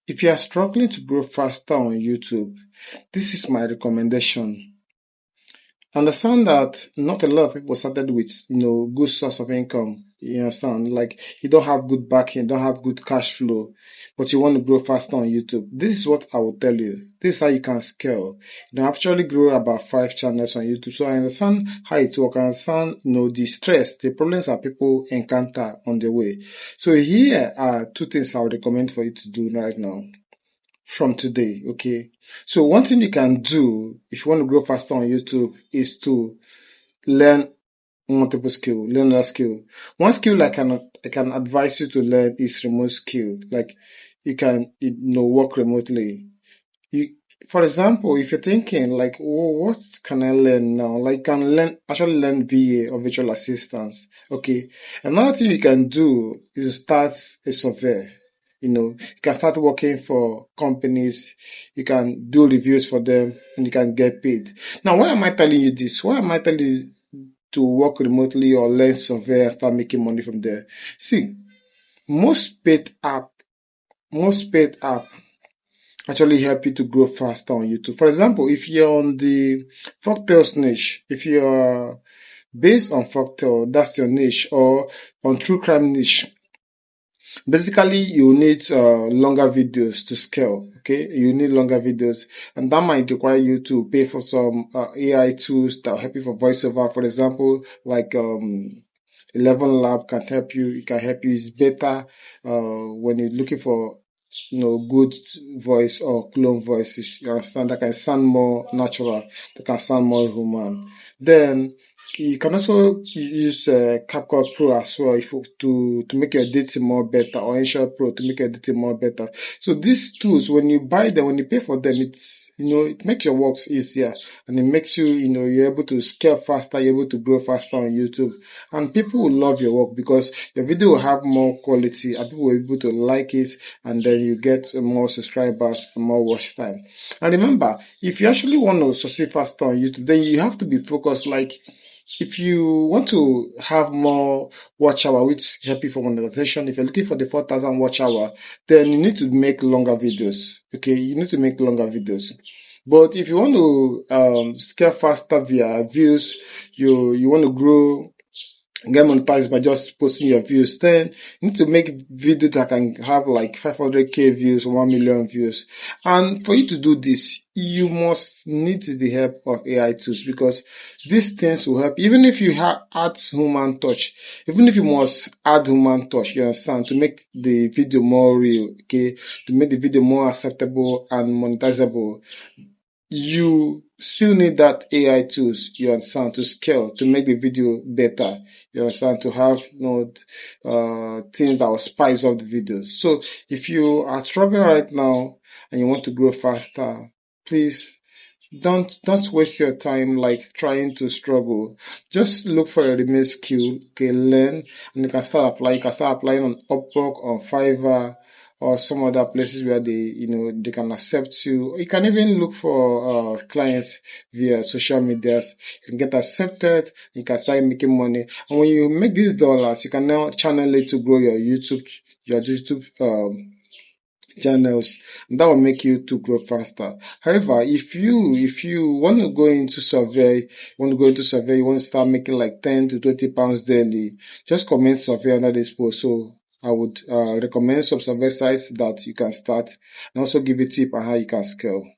If you are struggling to grow faster on YouTube, this is my recommendation. Understand that not a lot of people started with, good source of income. You understand? Like you don't have good backing, don't have good cash flow, but you want to grow faster on YouTube. This is what I will tell you. This is how you can scale. You can actually grow about 5 channels on YouTube. So I understand how it works. I understand, the stress, the problems that people encounter on the way. So here are 2 things I would recommend for you to do right now from today, okay? So one thing you can do if you want to grow faster on YouTube is to learn multiple skill, learn that skill. One skill I can advise you to learn is remote skill. Like you can work remotely. You for example, if you're thinking like, oh, what can I learn now? Like you can actually learn VA or virtual assistance. Okay. Another thing you can do is to start a survey. You can start working for companies, you can do reviews for them, and you can get paid. Now, why am I telling you this? Why am I telling you to work remotely or learn survey and start making money from there? See, most paid app, most paid app actually help you to grow faster on YouTube. For example, if you're on the folktales niche, if you're based on folktale, that's your niche, or on true crime niche, basically you need longer videos to scale. Okay, you need longer videos, and that might require you to pay for some AI tools that will help you for voiceover. For example, like 11 Lab can help you. It can help you. It's better when you're looking for good voice or clone voices. You understand? That can sound more natural. That can sound more human. Then you can also use CapCut Pro as well to make your editing more better, or Ensure Pro to make your editing more better. So these tools, when you buy them, when you pay for them, it makes your works easier, and it makes you're able to scale faster, you're able to grow faster on YouTube, and people will love your work because your video will have more quality, and people will be able to like it, and then you get more subscribers and more watch time. And remember, if you actually want to succeed faster on YouTube, then you have to be focused. Like if you want to have more watch hour, which help you for monetization, if you're looking for the 4,000 watch hour, then you need to make longer videos. Okay, you need to make longer videos. But if you want to scale faster via views, you want to grow, get monetized by just posting your views, then you need to make video that can have like 500k views, 1 million views. And for you to do this, you must need the help of AI tools, because these things will help. Even if you add human touch, even if you must add human touch, you understand, to make the video more real, okay, to make the video more acceptable and monetizable, you still need that AI tools, you understand, to scale, to make the video better, you understand, to have things that will spice up the videos. So if you are struggling right now and you want to grow faster, please don't waste your time like trying to struggle. Just look for a remote skill, okay, learn, and you can start applying. You can start applying on Upwork, on Fiverr, or some other places where they can accept you. You can even look for clients via social medias. You can get accepted. You can start making money, and when you make these dollars, you can now channel it to grow your YouTube channels, and that will make you to grow faster. However, if you want to go into survey, you want to start making like 10 to 20 pounds daily, just comment survey under this post. So I would recommend some survey sites that you can start, and also give you tip on how you can scale.